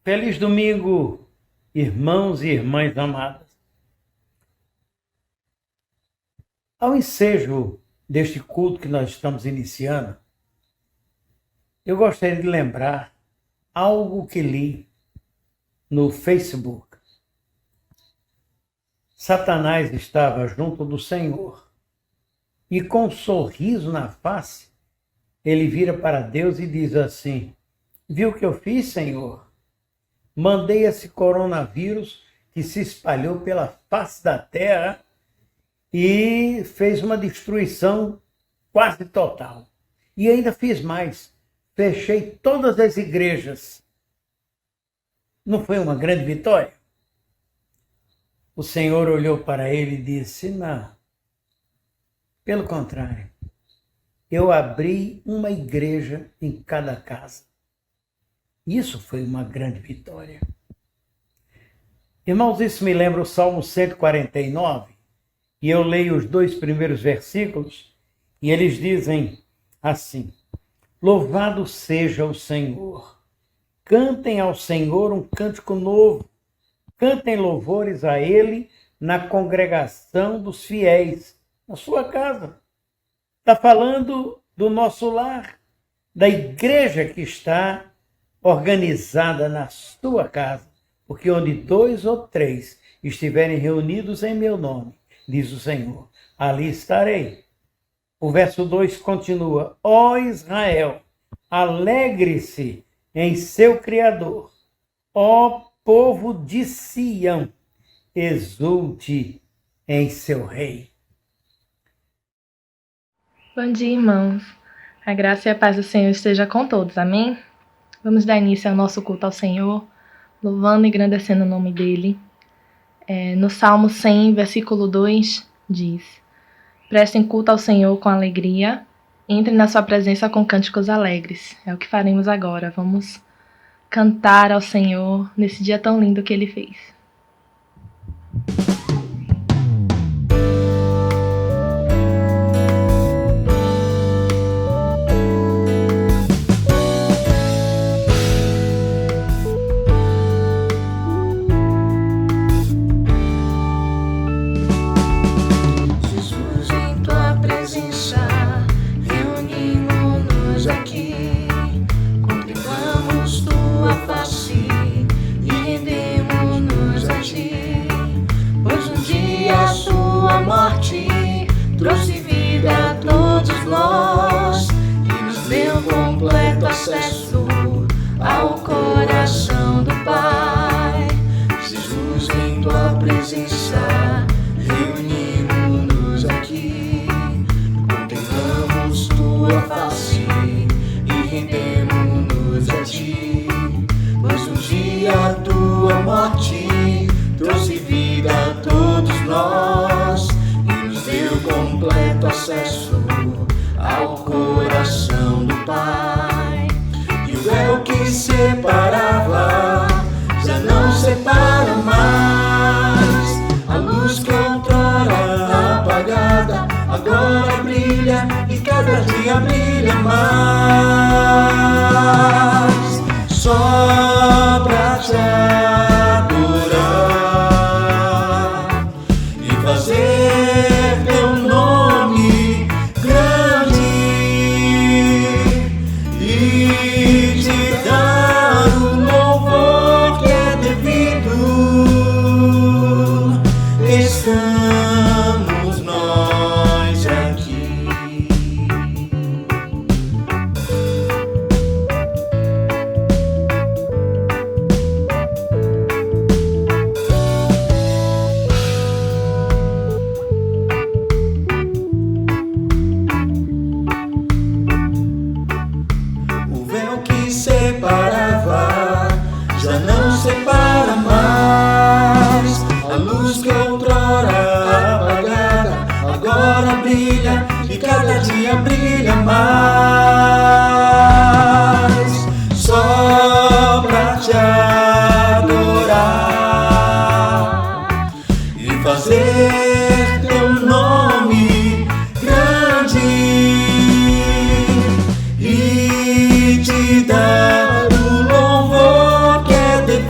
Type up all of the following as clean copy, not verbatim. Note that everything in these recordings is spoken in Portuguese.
Feliz domingo, irmãos e irmãs amadas. Ao ensejo deste culto que nós estamos iniciando, eu gostaria de lembrar algo que li no Facebook. Satanás estava junto do Senhor e com um sorriso na face, ele vira para Deus e diz assim: viu o que eu fiz, Senhor? Mandei esse coronavírus que se espalhou pela face da terra e fez uma destruição quase total. E ainda fiz mais, fechei todas as igrejas. Não foi uma grande vitória? O Senhor olhou para ele e disse: não, pelo contrário, eu abri uma igreja em cada casa. Isso foi uma grande vitória. Irmãos, isso me lembra o Salmo 149, e eu leio os 2 primeiros versículos, e eles dizem assim: louvado seja o Senhor, cantem ao Senhor um cântico novo, cantem louvores a Ele na congregação dos fiéis, na sua casa. Está falando do nosso lar, da igreja que está organizada na sua casa, porque onde 2 ou 3 estiverem reunidos em meu nome, diz o Senhor, ali estarei. O verso 2 continua: ó Israel, alegre-se em seu Criador, ó povo de Sião, exulte em seu Rei. Bom dia, irmãos. A graça e a paz do Senhor esteja com todos, amém? Vamos dar início ao nosso culto ao Senhor, louvando e engrandecendo o nome dEle. No Salmo 100, versículo 2, diz: prestem culto ao Senhor com alegria, entrem na sua presença com cânticos alegres. É o que faremos agora. Vamos cantar ao Senhor nesse dia tão lindo que Ele fez. Trouxe vida a todos nós e nos deu completo acesso ao coração do Pai. Jesus, em tua presença, reunimos-nos aqui, contemplamos tua face e rendemos-nos a ti, pois um dia a tua morte trouxe vida a todos nós, deu completo acesso ao coração do Pai. E o véu que separava já não separa mais. A luz que outrora apagada agora brilha e cada dia brilha mais. Só pra te adorar e fazer estamos nós aqui. O véu que separava já não separa mais. A luz que outrora apagada agora brilha e cada dia brilha mais. Só pra te adorar e fazer teu nome grande e te dar o louvor que é devido.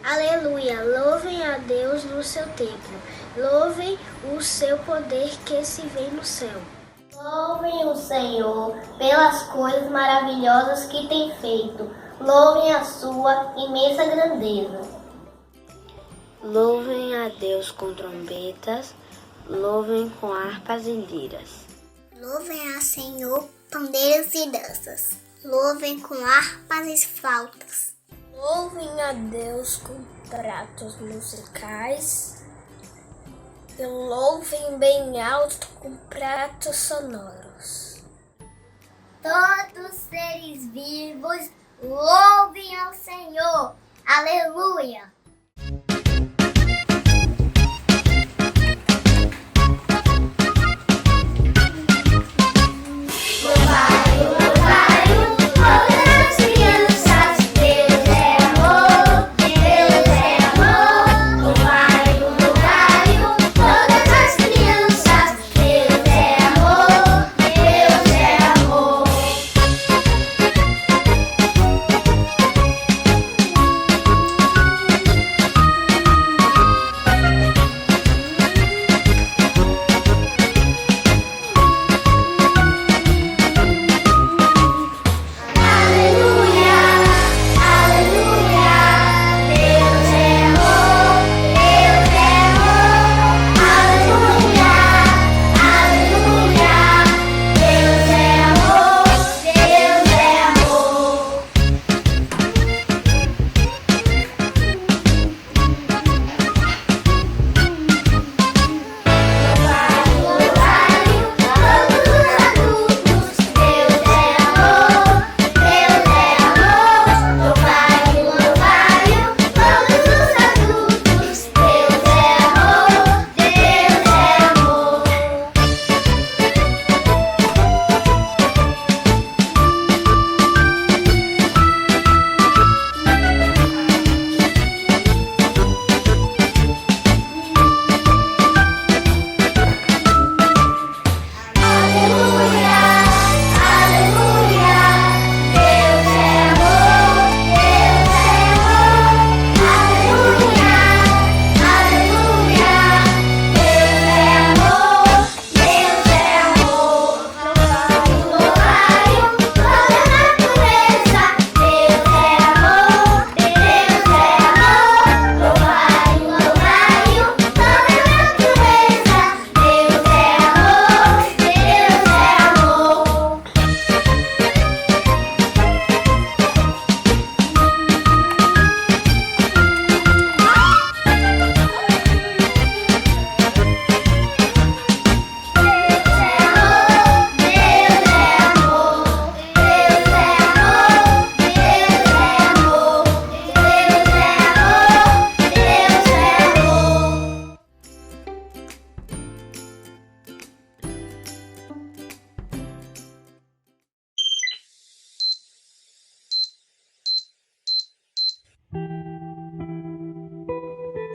Aleluia! Louvem a Deus no seu templo. Louvem o seu poder que se vê no céu. Louvem o Senhor pelas coisas maravilhosas que tem feito. Louvem a sua imensa grandeza. Louvem a Deus com trombetas, louvem com harpas e liras. Louvem a Senhor pandeiros e danças. Louvem com harpas e flautas. Louvem a Deus com pratos musicais. E louvem bem alto com pratos sonoros. Todos os seres vivos louvem ao Senhor. Aleluia!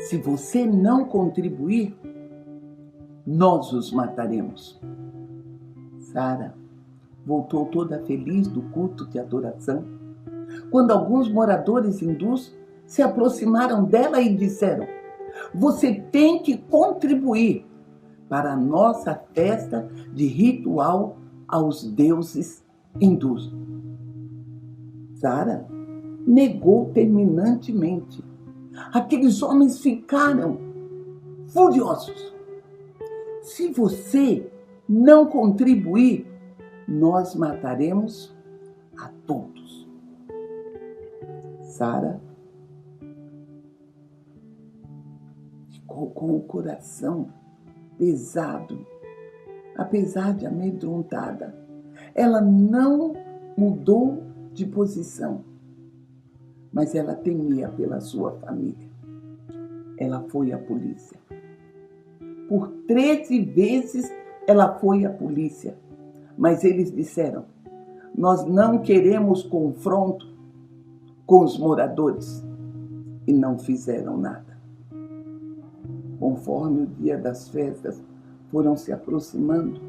Se você não contribuir, nós os mataremos. Sara voltou toda feliz do culto de adoração, quando alguns moradores hindus se aproximaram dela e disseram: você tem que contribuir para a nossa festa de ritual aos deuses hindus. Sara negou terminantemente. Aqueles homens ficaram furiosos. Se você não contribuir, nós mataremos a todos. Sara ficou com o coração pesado, apesar de amedrontada. Ela não mudou de posição, mas ela temia pela sua família. Ela foi à polícia. Por 13 vezes ela foi à polícia, mas eles disseram: nós não queremos confronto com os moradores, e não fizeram nada. Conforme o dia das festas foram se aproximando,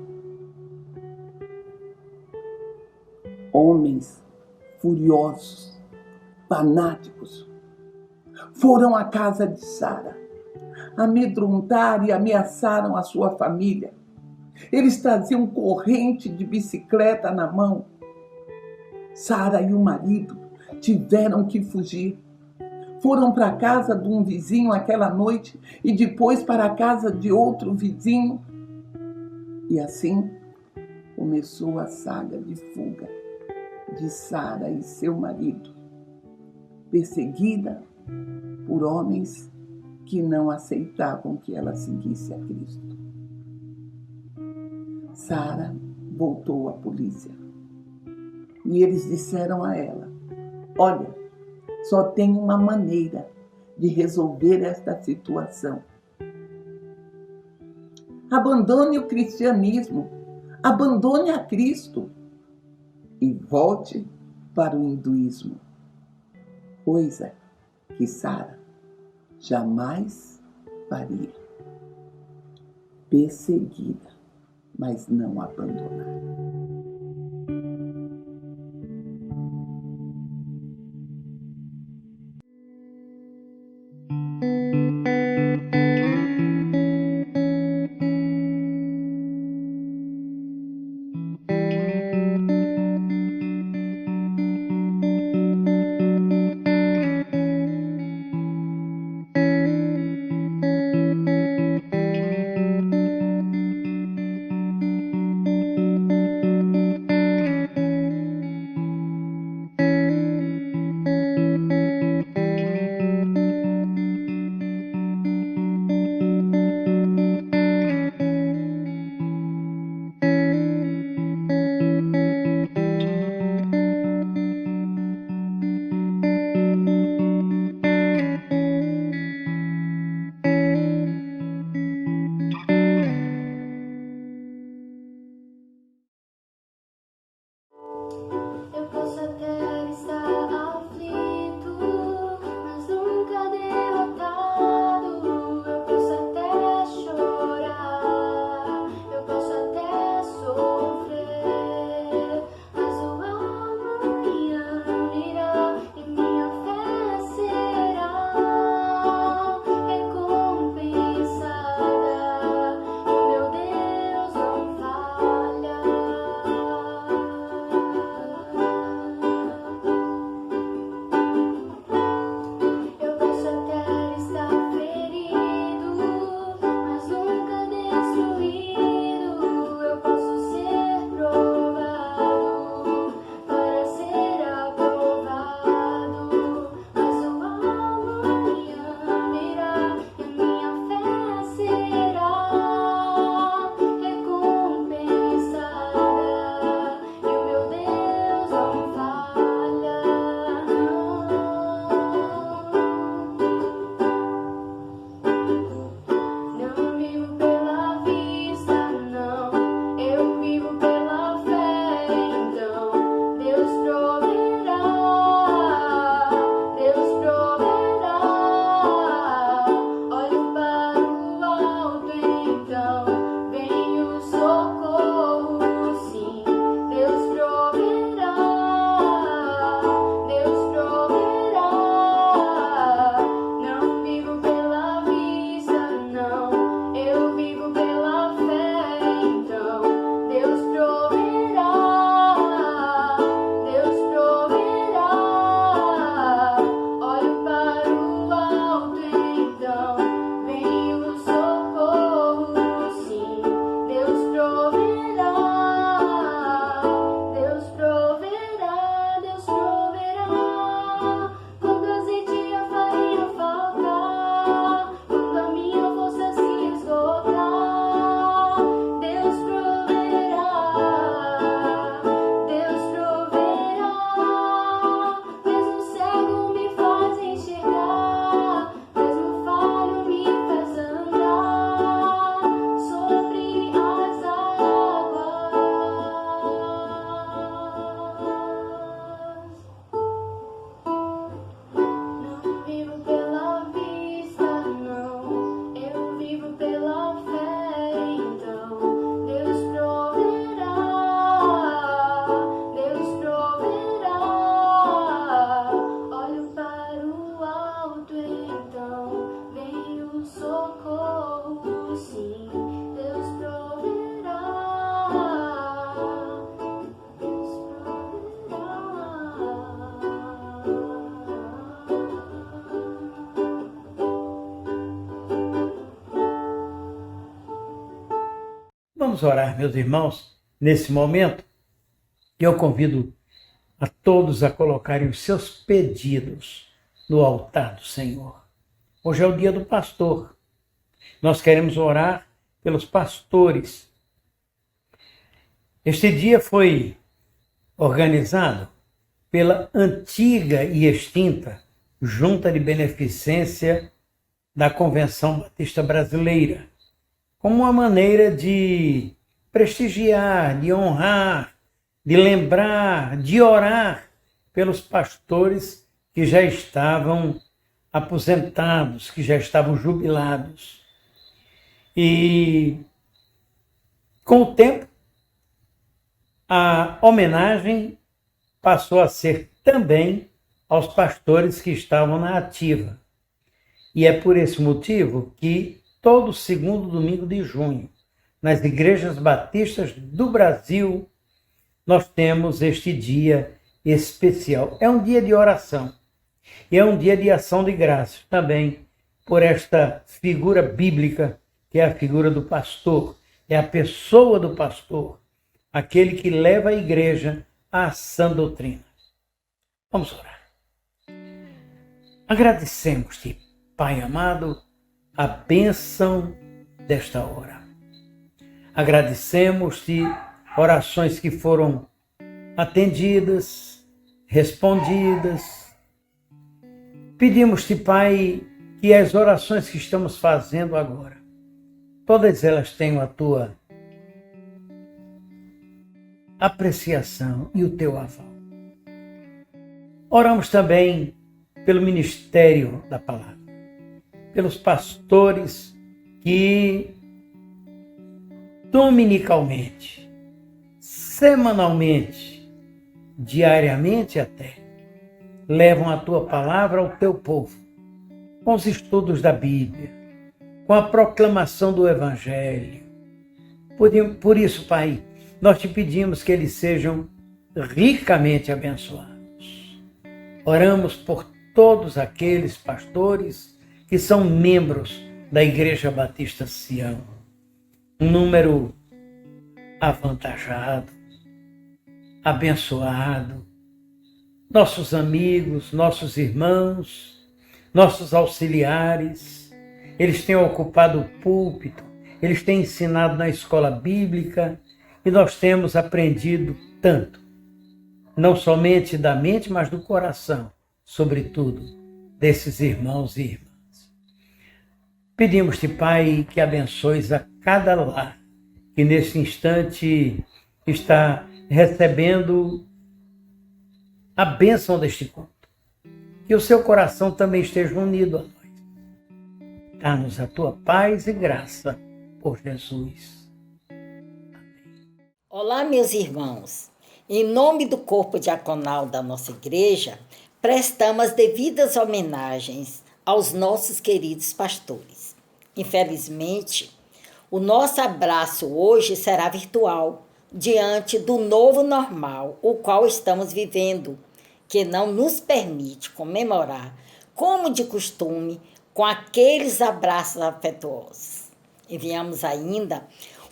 homens furiosos, fanáticos, Foram à casa de Sara, amedrontaram e ameaçaram a sua família. Eles traziam corrente de bicicleta na mão. Sara e o marido tiveram que fugir. Foram para a casa de um vizinho aquela noite e depois para a casa de outro vizinho. E assim começou a saga de fuga de Sara e seu marido, perseguida por homens que não aceitavam que ela seguisse a Cristo. Sara voltou à polícia e eles disseram a ela: olha, só tem uma maneira de resolver esta situação. Abandone o cristianismo, abandone a Cristo e volte para o hinduísmo, coisa que Sara jamais faria. Perseguida, mas não abandonada. vamos orar, meus irmãos, nesse momento. E eu convido a todos a colocarem os seus pedidos no altar do Senhor. Hoje é o dia do pastor. Nós queremos orar pelos pastores. Este dia foi organizado pela antiga e extinta Junta de Beneficência da Convenção Batista Brasileira, como uma maneira de prestigiar, de honrar, de lembrar, de orar pelos pastores que já estavam aposentados, que já estavam jubilados. E com o tempo, a homenagem passou a ser também aos pastores que estavam na ativa. E é por esse motivo que todo segundo domingo de junho, nas igrejas batistas do Brasil, nós temos este dia especial. É um dia de oração e é um dia de ação de graças também por esta figura bíblica, que é a figura do pastor, é a pessoa do pastor, aquele que leva a igreja à sã doutrina. Vamos orar. Agradecemos-te, Pai amado, a bênção desta hora. Agradecemos-te orações que foram atendidas, respondidas. Pedimos-te, Pai, que as orações que estamos fazendo agora, todas elas tenham a tua apreciação e o teu aval. Oramos também pelo ministério da palavra, pelos pastores que dominicalmente, semanalmente, diariamente até, levam a tua palavra ao teu povo, com os estudos da Bíblia, com a proclamação do Evangelho. Por isso, Pai, nós te pedimos que eles sejam ricamente abençoados. Oramos por todos aqueles pastores que são membros da Igreja Batista Sião. Um número avantajado, abençoado. Nossos amigos, nossos irmãos, nossos auxiliares, eles têm ocupado o púlpito, eles têm ensinado na escola bíblica e nós temos aprendido tanto, não somente da mente, mas do coração, sobretudo, desses irmãos e irmãs. Pedimos-te, Pai, que abençoes a cada lar que nesse instante está recebendo a bênção deste culto. Que o seu coração também esteja unido a nós. Dá-nos a tua paz e graça por Jesus. Olá, meus irmãos. Em nome do corpo diaconal da nossa igreja, prestamos as devidas homenagens aos nossos queridos pastores. Infelizmente, o nosso abraço hoje será virtual, diante do novo normal, o qual estamos vivendo, que não nos permite comemorar, como de costume, com aqueles abraços afetuosos. Enviamos ainda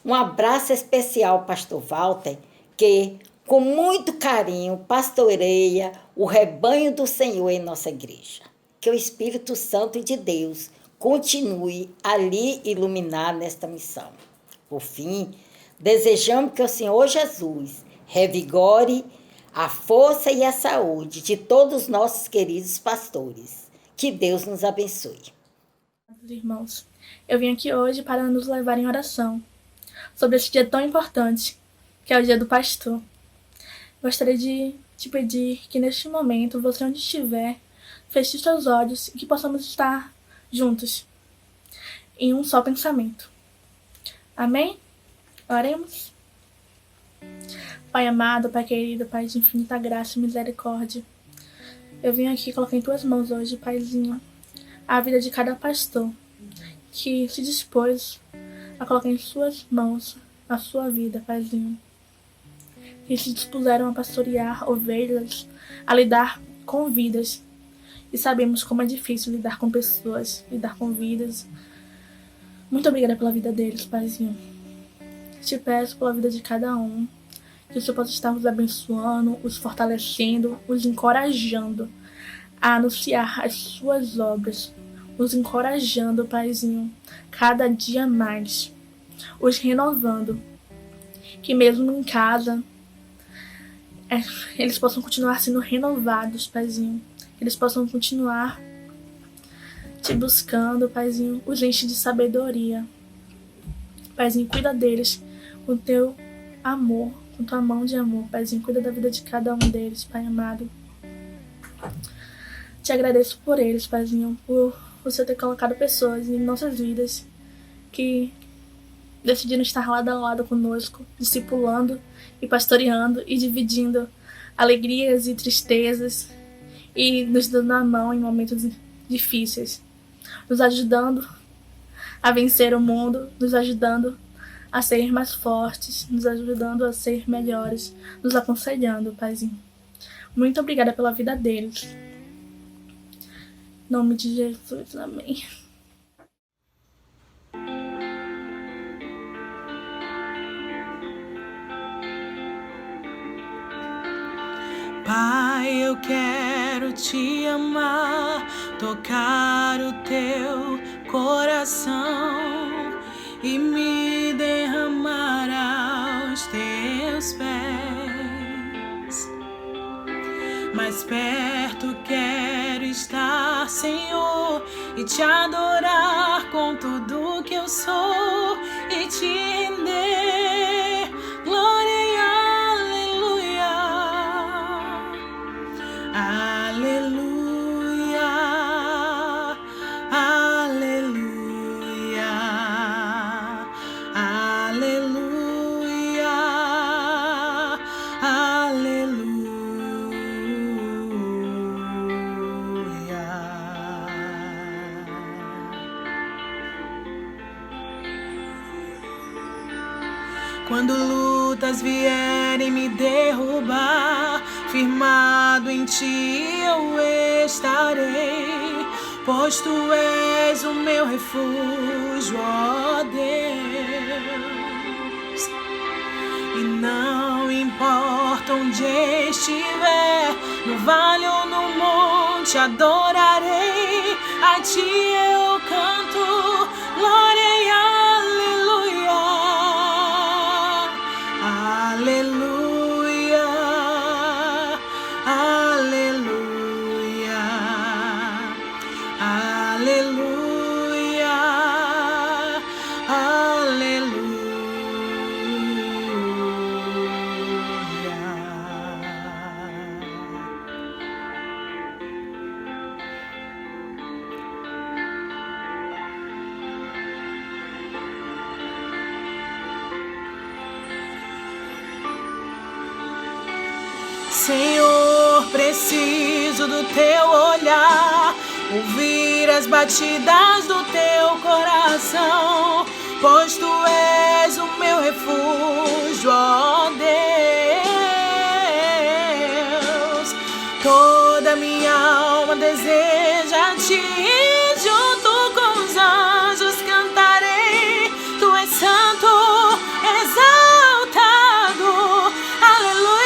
um abraço especial ao pastor Walter, que, com muito carinho, pastoreia o rebanho do Senhor em nossa igreja. Que o Espírito Santo de Deus continue a lhe iluminar nesta missão. Por fim, desejamos que o Senhor Jesus revigore a força e a saúde de todos os nossos queridos pastores. Que Deus nos abençoe. Irmãos, eu vim aqui hoje para nos levar em oração sobre esse dia tão importante, que é o dia do pastor. Gostaria de te pedir que neste momento, você onde estiver, feche os seus olhos e que possamos estar juntos, em um só pensamento. Amém? Oremos. Pai amado, Pai querido, Pai de infinita graça e misericórdia, eu vim aqui colocar em tuas mãos hoje, Paizinho, a vida de cada pastor que se dispôs a colocar em suas mãos a sua vida, Paizinho, que se dispuseram a pastorear ovelhas, a lidar com vidas. E sabemos como é difícil lidar com pessoas, lidar com vidas. Muito obrigada pela vida deles, Paizinho. Te peço pela vida de cada um, que o Senhor possa estar os abençoando, os fortalecendo, os encorajando a anunciar as suas obras, os encorajando, Paizinho, cada dia mais, os renovando, que mesmo em casa, eles possam continuar sendo renovados, Paizinho, que eles possam continuar te buscando, Paizinho, os enche de sabedoria. Paizinho, cuida deles com teu amor, com tua mão de amor, Paizinho, cuida da vida de cada um deles, Pai amado. Te agradeço por eles, Paizinho, por você ter colocado pessoas em nossas vidas que decidiram estar lado a lado conosco, discipulando e pastoreando e dividindo alegrias e tristezas e nos dando a mão em momentos difíceis, nos ajudando a vencer o mundo, nos ajudando a ser mais fortes, nos ajudando a ser melhores, nos aconselhando, Paizinho. Muito obrigada pela vida deles. Em nome de Jesus, amém. Pai, eu quero te amar, tocar o teu coração e me derramar aos teus pés. Mais perto quero estar, Senhor, e te adorar com tudo que eu sou e te render glória e aleluia. Aleluia, aleluia, aleluia, aleluia. Quando lutas vierem me derrubar, firmado em ti eu estarei, pois tu és o meu refúgio, ó Deus. E não importa onde estiver, no vale ou no monte, adorarei, a ti eu canto, glória e aleluia. Aleluia, aleluia, aleluia, Senhor, preciso do teu olhar, ouvir as batidas do teu coração, pois tu és o meu refúgio, ó Deus. Toda minha alma deseja ti, junto com os anjos cantarei, tu és santo, exaltado, aleluia.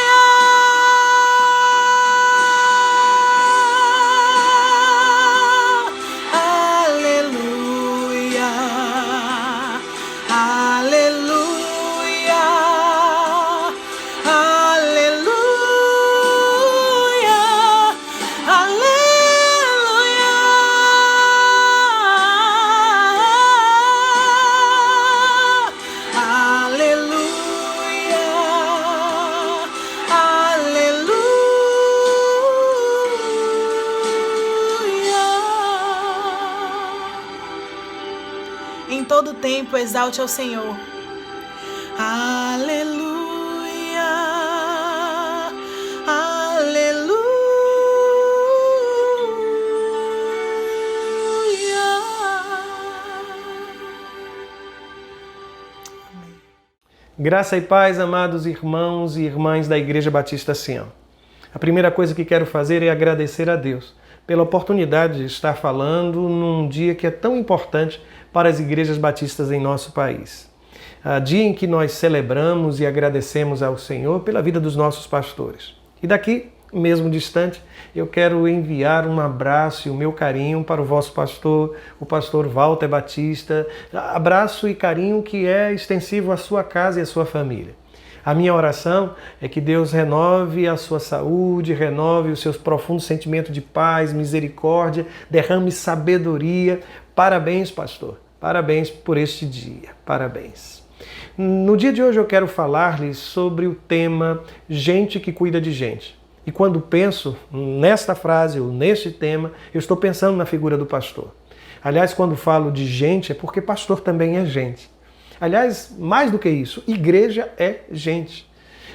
Em todo tempo exalte ao Senhor. Aleluia, aleluia. Amém. Graça e paz, amados irmãos e irmãs da Igreja Batista Sião. A primeira coisa que quero fazer é agradecer a Deus pela oportunidade de estar falando num dia que é tão importante para as igrejas batistas em nosso país. dia em que nós celebramos e agradecemos ao Senhor pela vida dos nossos pastores. E daqui, mesmo distante, eu quero enviar um abraço e o meu carinho para o vosso pastor, o pastor Walter Batista, abraço e carinho que é extensivo à sua casa e à sua família. A minha oração é que Deus renove a sua saúde, renove os seus profundos sentimentos de paz, misericórdia, derrame sabedoria. Parabéns, pastor. Parabéns por este dia. Parabéns. No dia de hoje eu quero falar-lhes sobre o tema gente que cuida de gente. E quando penso nesta frase ou neste tema, eu estou pensando na figura do pastor. Aliás, quando falo de gente, é porque pastor também é gente. Aliás, mais do que isso, igreja é gente.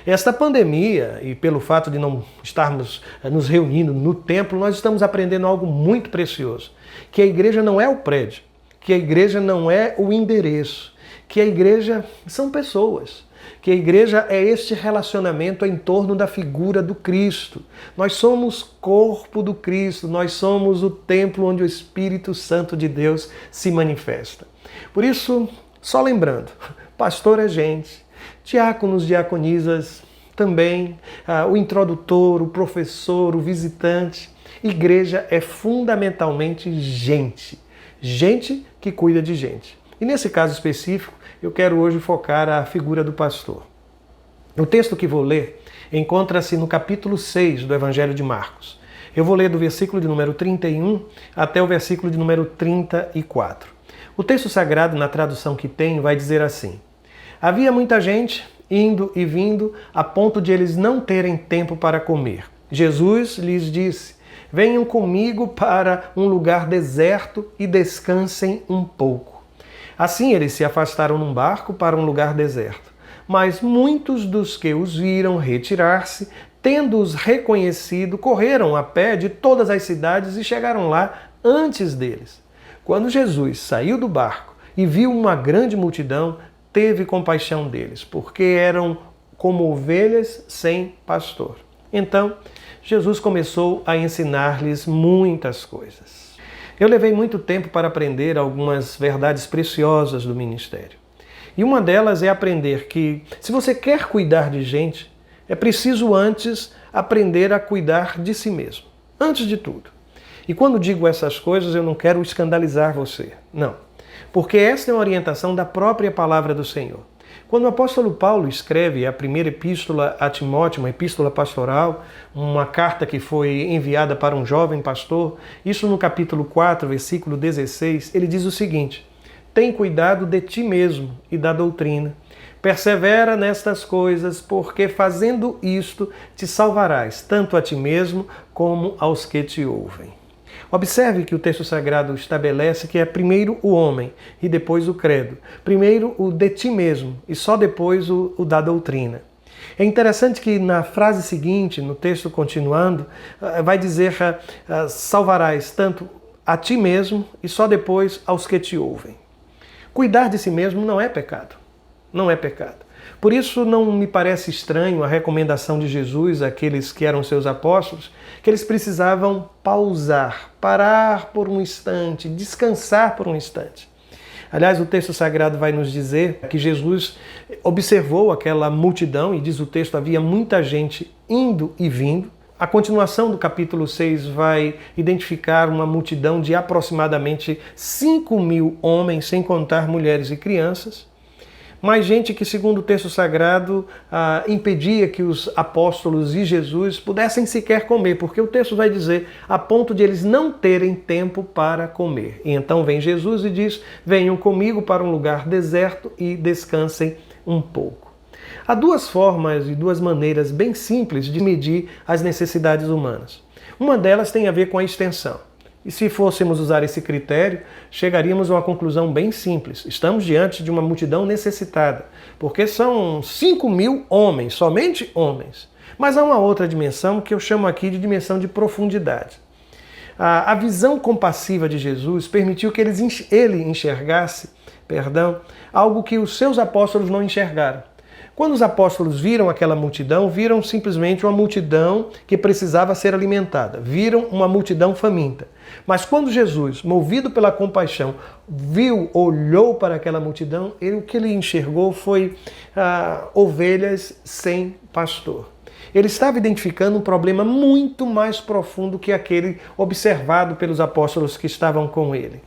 Esta pandemia, e pelo fato de não estarmos nos reunindo no templo, nós estamos aprendendo algo muito precioso. Que a igreja não é o prédio, que a igreja não é o endereço, que a igreja são pessoas, que a igreja é este relacionamento em torno da figura do Cristo. Nós somos corpo do Cristo, nós somos o templo onde o Espírito Santo de Deus se manifesta. Por isso, só lembrando, pastor é gente, diáconos, diaconisas também, o introdutor, o professor, o visitante. Igreja é fundamentalmente gente, gente que cuida de gente. E nesse caso específico, eu quero hoje focar a figura do pastor. O texto que vou ler encontra-se no capítulo 6 do Evangelho de Marcos. Eu vou ler do versículo de número 31 até o versículo de número 34. O texto sagrado, na tradução que tem, vai dizer assim: havia muita gente indo e vindo, a ponto de eles não terem tempo para comer. Jesus lhes disse: venham comigo para um lugar deserto e descansem um pouco. Assim eles se afastaram num barco para um lugar deserto. Mas muitos dos que os viram retirar-se, tendo-os reconhecido, correram a pé de todas as cidades e chegaram lá antes deles. Quando Jesus saiu do barco e viu uma grande multidão, teve compaixão deles, porque eram como ovelhas sem pastor. Então, Jesus começou a ensinar-lhes muitas coisas. Eu levei muito tempo para aprender algumas verdades preciosas do ministério. E uma delas é aprender que, se você quer cuidar de gente, é preciso antes aprender a cuidar de si mesmo. Antes de tudo. E quando digo essas coisas, eu não quero escandalizar você. Não. Porque esta é uma orientação da própria palavra do Senhor. Quando o apóstolo Paulo escreve a primeira epístola a Timóteo, uma epístola pastoral, uma carta que foi enviada para um jovem pastor, isso no capítulo 4, versículo 16, ele diz o seguinte: tem cuidado de ti mesmo e da doutrina. Persevera nestas coisas, porque fazendo isto te salvarás, tanto a ti mesmo como aos que te ouvem. Observe que o texto sagrado estabelece que é primeiro o homem e depois o credo. Primeiro o de ti mesmo e só depois o da doutrina. É interessante que na frase seguinte, no texto continuando, vai dizer salvarás tanto a ti mesmo e só depois aos que te ouvem. Cuidar de si mesmo não é pecado. Não é pecado. Por isso não me parece estranho a recomendação de Jesus àqueles que eram seus apóstolos, que eles precisavam pausar, parar por um instante, descansar por um instante. Aliás, o texto sagrado vai nos dizer que Jesus observou aquela multidão, e diz o texto, havia muita gente indo e vindo. A continuação do capítulo 6 vai identificar uma multidão de aproximadamente 5.000 homens, sem contar mulheres e crianças. Mas gente que, segundo o texto sagrado, impedia que os apóstolos e Jesus pudessem sequer comer, porque o texto vai dizer a ponto de eles não terem tempo para comer. E então vem Jesus e diz: venham comigo para um lugar deserto e descansem um pouco. Há duas formas e duas maneiras bem simples de medir as necessidades humanas. Uma delas tem a ver com a extensão. E se fôssemos usar esse critério, chegaríamos a uma conclusão bem simples. Estamos diante de uma multidão necessitada, porque são 5.000 homens, somente homens. Mas há uma outra dimensão que eu chamo aqui de dimensão de profundidade. A visão compassiva de Jesus permitiu que ele enxergasse algo que os seus apóstolos não enxergaram. Quando os apóstolos viram aquela multidão, viram simplesmente uma multidão que precisava ser alimentada. Viram uma multidão faminta. Mas quando Jesus, movido pela compaixão, olhou para aquela multidão, o que ele enxergou foi ovelhas sem pastor. Ele estava identificando um problema muito mais profundo que aquele observado pelos apóstolos que estavam com ele.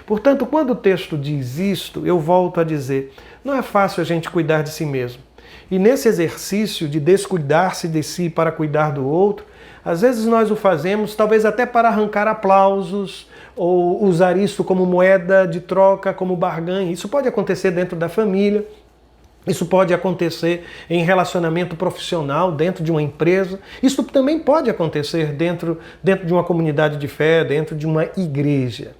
Portanto, quando o texto diz isto, eu volto a dizer, não é fácil a gente cuidar de si mesmo. E nesse exercício de descuidar-se de si para cuidar do outro, às vezes nós o fazemos talvez até para arrancar aplausos ou usar isso como moeda de troca, como barganha. Isso pode acontecer dentro da família, isso pode acontecer em relacionamento profissional, dentro de uma empresa. Isso também pode acontecer dentro de uma comunidade de fé, dentro de uma igreja.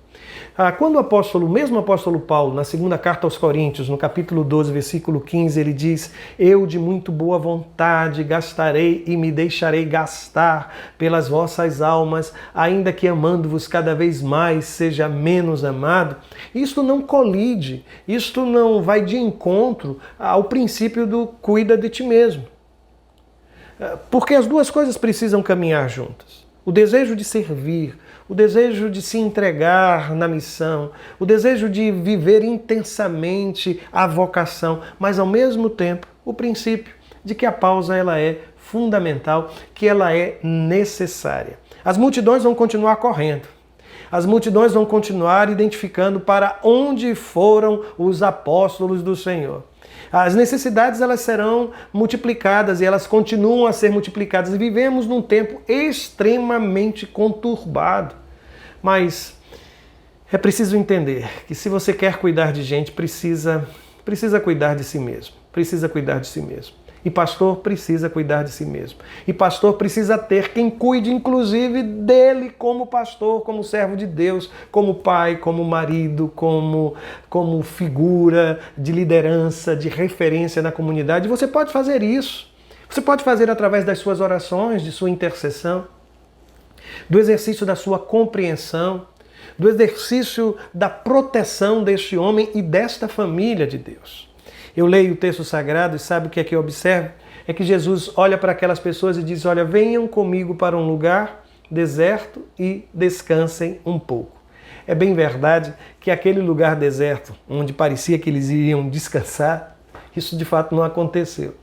Quando o mesmo apóstolo Paulo, na segunda carta aos Coríntios, no capítulo 12, versículo 15, ele diz: eu de muito boa vontade gastarei e me deixarei gastar pelas vossas almas, ainda que amando-vos cada vez mais seja menos amado. Isto não colide, isto não vai de encontro ao princípio do cuida de ti mesmo. Porque as duas coisas precisam caminhar juntas. O desejo de servir, o desejo de se entregar na missão, o desejo de viver intensamente a vocação, mas ao mesmo tempo o princípio de que a pausa ela é fundamental, que ela é necessária. As multidões vão continuar correndo. As multidões vão continuar identificando para onde foram os apóstolos do Senhor. As necessidades elas serão multiplicadas e elas continuam a ser multiplicadas. E vivemos num tempo extremamente conturbado. Mas é preciso entender que se você quer cuidar de gente, precisa cuidar de si mesmo. Precisa cuidar de si mesmo. E pastor precisa cuidar de si mesmo. E pastor precisa ter quem cuide, inclusive, dele como pastor, como servo de Deus, como pai, como marido, como figura de liderança, de referência na comunidade. Você pode fazer isso. Você pode fazer através das suas orações, de sua intercessão, do exercício da sua compreensão, do exercício da proteção deste homem e desta família de Deus. Eu leio o texto sagrado e sabe o que é que eu observo? É que Jesus olha para aquelas pessoas e diz: olha, venham comigo para um lugar deserto e descansem um pouco. É bem verdade que aquele lugar deserto, onde parecia que eles iriam descansar, isso de fato não aconteceu.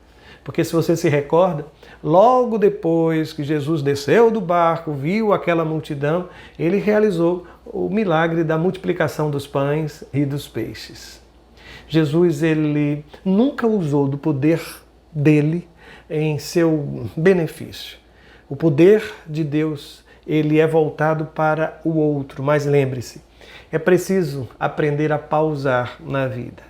Porque se você se recorda, logo depois que Jesus desceu do barco, viu aquela multidão, ele realizou o milagre da multiplicação dos pães e dos peixes. Jesus ele nunca usou do poder dele em seu benefício. O poder de Deus ele é voltado para o outro, mas lembre-se, é preciso aprender a pausar na vida.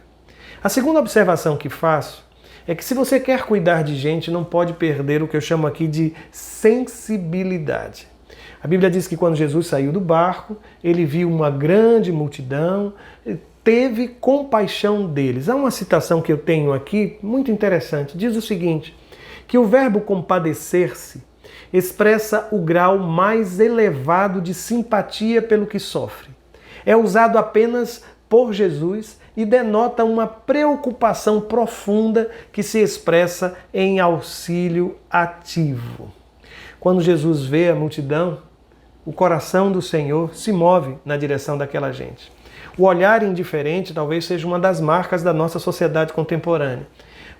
A segunda observação que faço é que se você quer cuidar de gente, não pode perder o que eu chamo aqui de sensibilidade. A Bíblia diz que quando Jesus saiu do barco, ele viu uma grande multidão, teve compaixão deles. Há uma citação que eu tenho aqui, muito interessante, diz o seguinte, que o verbo compadecer-se expressa o grau mais elevado de simpatia pelo que sofre. É usado apenas por Jesus e denota uma preocupação profunda que se expressa em auxílio ativo. Quando Jesus vê a multidão, o coração do Senhor se move na direção daquela gente. O olhar indiferente talvez seja uma das marcas da nossa sociedade contemporânea.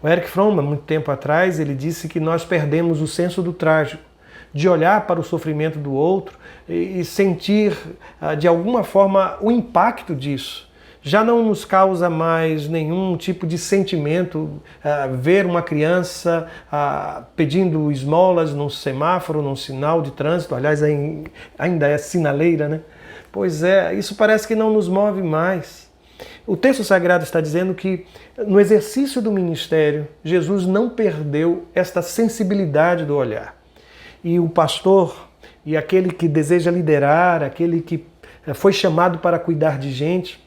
O Erich Fromm, há muito tempo atrás, ele disse que nós perdemos o senso do trágico, de olhar para o sofrimento do outro e sentir, de alguma forma, o impacto disso. Já não nos causa mais nenhum tipo de sentimento ver uma criança pedindo esmolas num semáforo, num sinal de trânsito, aliás, ainda é sinaleira, né? Pois é, isso parece que não nos move mais. O texto sagrado está dizendo que no exercício do ministério, Jesus não perdeu esta sensibilidade do olhar. E o pastor e aquele que deseja liderar, aquele que foi chamado para cuidar de gente,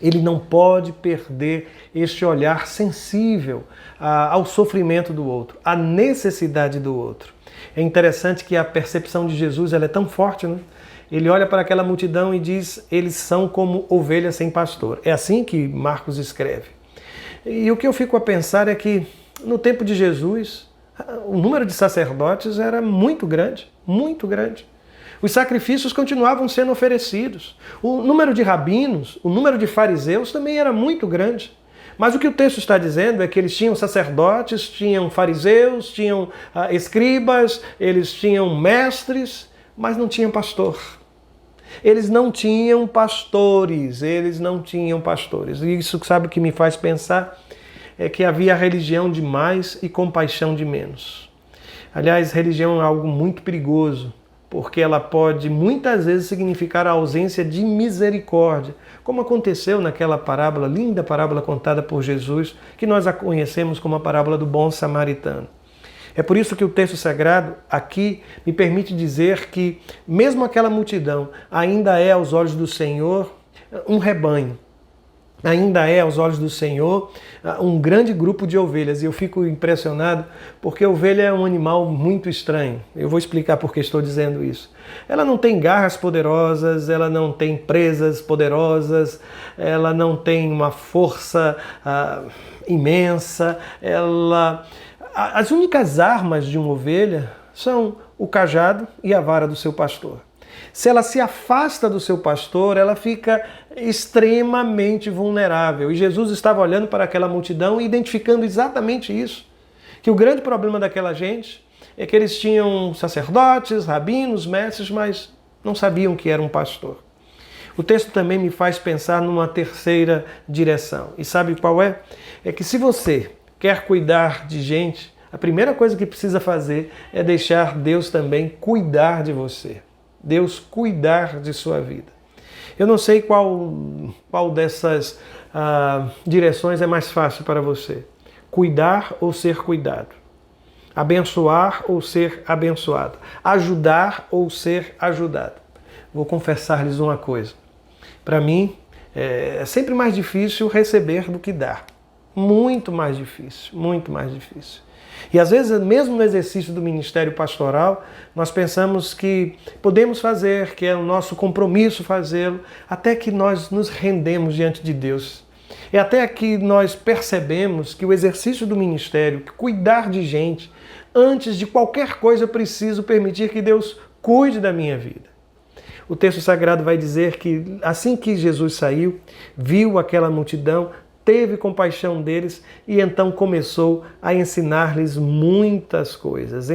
ele não pode perder este olhar sensível ao sofrimento do outro, à necessidade do outro. É interessante que a percepção de Jesus ela é tão forte, né? Ele olha para aquela multidão e diz, eles são como ovelhas sem pastor. É assim que Marcos escreve. E o que eu fico a pensar é que no tempo de Jesus, o número de sacerdotes era muito grande, muito grande. Os sacrifícios continuavam sendo oferecidos. O número de rabinos, o número de fariseus também era muito grande. Mas o que o texto está dizendo é que eles tinham sacerdotes, tinham fariseus, tinham escribas, eles tinham mestres, mas não tinham pastor. Eles não tinham pastores, E isso, sabe o que me faz pensar? É que havia religião de mais e compaixão de menos. Aliás, religião é algo muito perigoso, porque ela pode muitas vezes significar a ausência de misericórdia, como aconteceu naquela parábola, linda parábola contada por Jesus, que nós a conhecemos como a parábola do bom samaritano. É por isso que o texto sagrado aqui me permite dizer que mesmo aquela multidão ainda é aos olhos do Senhor um rebanho. Ainda é aos olhos do Senhor um grande grupo de ovelhas. E eu fico impressionado porque a ovelha é um animal muito estranho. Eu vou explicar por que estou dizendo isso. Ela não tem garras poderosas, ela não tem presas poderosas, ela não tem uma força imensa. As únicas armas de uma ovelha são o cajado e a vara do seu pastor. Se ela se afasta do seu pastor, ela fica extremamente vulnerável. E Jesus estava olhando para aquela multidão e identificando exatamente isso. Que o grande problema daquela gente é que eles tinham sacerdotes, rabinos, mestres, mas não sabiam que era um pastor. O texto também me faz pensar numa terceira direção. E sabe qual é? É que se você quer cuidar de gente, a primeira coisa que precisa fazer é deixar Deus também cuidar de você. Deus cuidar de sua vida. Eu não sei qual dessas direções é mais fácil para você. Cuidar ou ser cuidado. Abençoar ou ser abençoado. Ajudar ou ser ajudado. Vou confessar-lhes uma coisa. Para mim, é sempre mais difícil receber do que dar. Muito mais difícil, muito mais difícil. E às vezes, mesmo no exercício do ministério pastoral, nós pensamos que podemos fazer, que é o nosso compromisso fazê-lo, até que nós nos rendemos diante de Deus. É até que nós percebemos que o exercício do ministério, que cuidar de gente, antes de qualquer coisa eu preciso permitir que Deus cuide da minha vida. O texto sagrado vai dizer que assim que Jesus saiu, viu aquela multidão, teve compaixão deles e então começou a ensinar-lhes muitas coisas,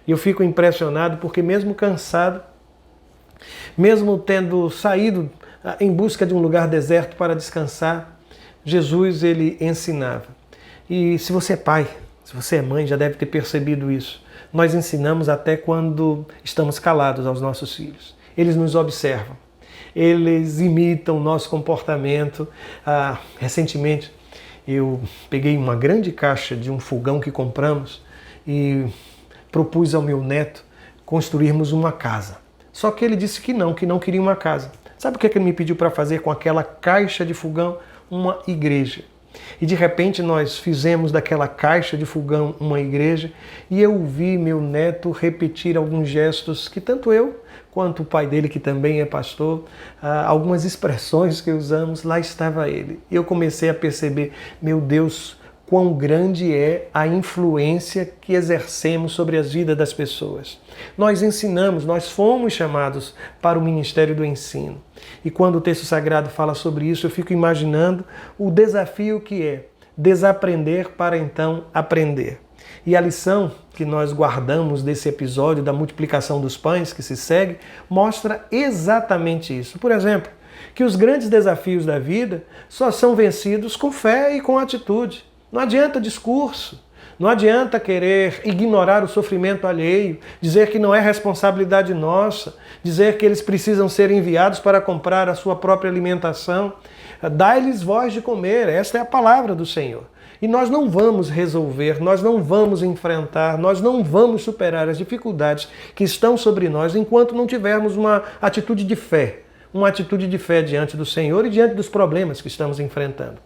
E eu fico impressionado porque mesmo cansado, mesmo tendo saído em busca de um lugar deserto para descansar, Jesus ele ensinava. E se você é pai, se você é mãe, já deve ter percebido isso. Nós ensinamos até quando estamos calados aos nossos filhos. Eles nos observam. Eles imitam o nosso comportamento. Recentemente, eu peguei uma grande caixa de um fogão que compramos e propus ao meu neto construirmos uma casa. Só que ele disse que não queria uma casa. Sabe o que ele me pediu para fazer com aquela caixa de fogão? Uma igreja. E de repente nós fizemos daquela caixa de fogão uma igreja e eu vi meu neto repetir alguns gestos que tanto eu quanto o pai dele, que também é pastor, algumas expressões que usamos, lá estava ele. E eu comecei a perceber, meu Deus, quão grande é a influência que exercemos sobre as vidas das pessoas. Nós ensinamos, nós fomos chamados para o ministério do ensino. E quando o texto sagrado fala sobre isso, eu fico imaginando o desafio que é desaprender para então aprender. E a lição que nós guardamos desse episódio da multiplicação dos pães que se segue mostra exatamente isso. Por exemplo, que os grandes desafios da vida só são vencidos com fé e com atitude. Não adianta discurso, não adianta querer ignorar o sofrimento alheio, dizer que não é responsabilidade nossa, dizer que eles precisam ser enviados para comprar a sua própria alimentação. Dai-lhes voz de comer, esta é a palavra do Senhor. E nós não vamos resolver, nós não vamos enfrentar, nós não vamos superar as dificuldades que estão sobre nós enquanto não tivermos uma atitude de fé diante do Senhor e diante dos problemas que estamos enfrentando.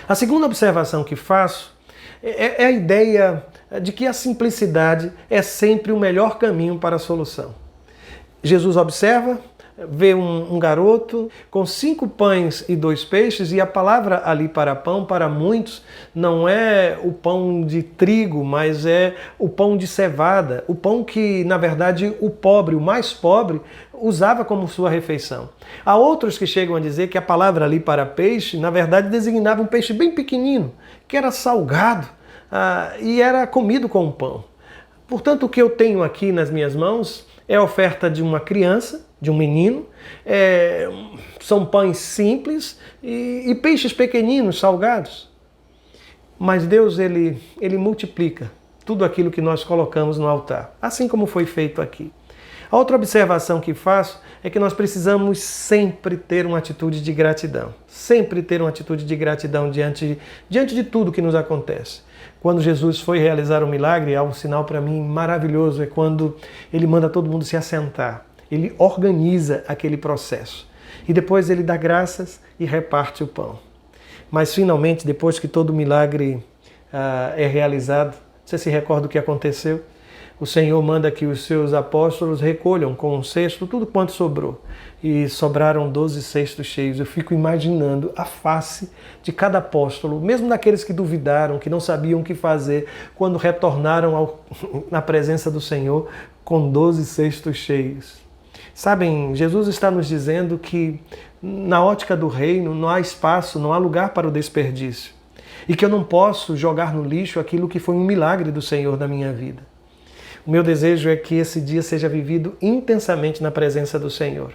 A segunda observação que faço é a ideia de que a simplicidade é sempre o melhor caminho para a solução. Jesus observa vê um garoto com 5 pães e 2 peixes, e a palavra ali para pão, para muitos, não é o pão de trigo, mas é o pão de cevada, o pão que, na verdade, o pobre, o mais pobre, usava como sua refeição. Há outros que chegam a dizer que a palavra ali para peixe, na verdade, designava um peixe bem pequenino, que era salgado e era comido com pão. Portanto, o que eu tenho aqui nas minhas mãos é a oferta de uma criança, de um menino, são pães simples e peixes pequeninos, salgados. Mas Deus, ele multiplica tudo aquilo que nós colocamos no altar, assim como foi feito aqui. A outra observação que faço é que nós precisamos sempre ter uma atitude de gratidão. Sempre ter uma atitude de gratidão diante de tudo que nos acontece. Quando Jesus foi realizar o milagre, há um sinal para mim maravilhoso, é quando ele manda todo mundo se assentar. Ele organiza aquele processo. E depois ele dá graças e reparte o pão. Mas finalmente, depois que todo o milagre é realizado, você se recorda o que aconteceu? O Senhor manda que os seus apóstolos recolham com um cesto tudo quanto sobrou. E sobraram 12 cestos cheios. Eu fico imaginando a face de cada apóstolo, mesmo daqueles que duvidaram, que não sabiam o que fazer, quando retornaram na presença do Senhor com 12 cestos cheios. Sabem, Jesus está nos dizendo que na ótica do reino não há espaço, não há lugar para o desperdício. E que eu não posso jogar no lixo aquilo que foi um milagre do Senhor na minha vida. O meu desejo é que esse dia seja vivido intensamente na presença do Senhor.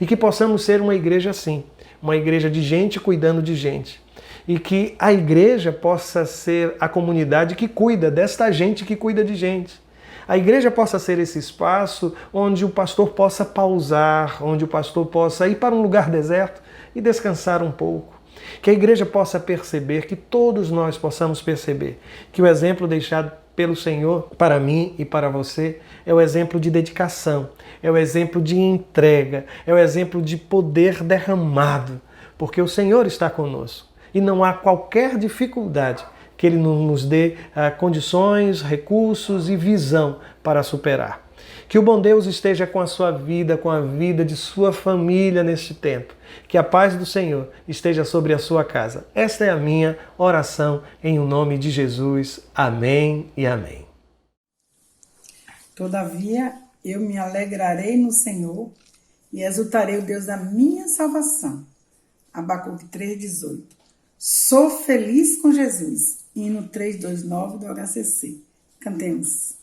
E que possamos ser uma igreja assim, uma igreja de gente cuidando de gente. E que a igreja possa ser a comunidade que cuida desta gente que cuida de gente. A igreja possa ser esse espaço onde o pastor possa pausar, onde o pastor possa ir para um lugar deserto e descansar um pouco. Que a igreja possa perceber, que todos nós possamos perceber, que o exemplo deixado pelo Senhor para mim e para você é o exemplo de dedicação, é o exemplo de entrega, é o exemplo de poder derramado, porque o Senhor está conosco e não há qualquer dificuldade que Ele não nos dê condições, recursos e visão para superar. Que o bom Deus esteja com a sua vida, com a vida de sua família neste tempo. Que a paz do Senhor esteja sobre a sua casa. Esta é a minha oração em nome de Jesus. Amém e amém. Todavia, eu me alegrarei no Senhor e exultarei o Deus da minha salvação. Abacuque 3,18. Sou feliz com Jesus. Hino 329 do HCC. Cantemos.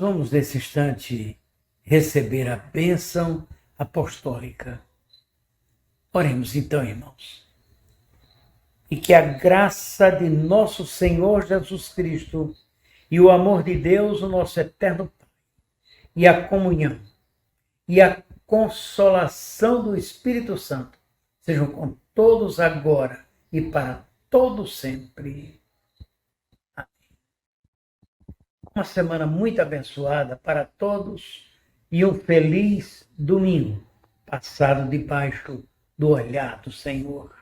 vamos nesse instante receber a bênção apostólica. Oremos então, irmãos. E que a graça de nosso Senhor Jesus Cristo e o amor de Deus, o nosso eterno Pai, e a comunhão e a consolação do Espírito Santo sejam com todos agora e para todos sempre. Amém. Uma semana muito abençoada para todos e um feliz domingo passado debaixo do olhar do Senhor.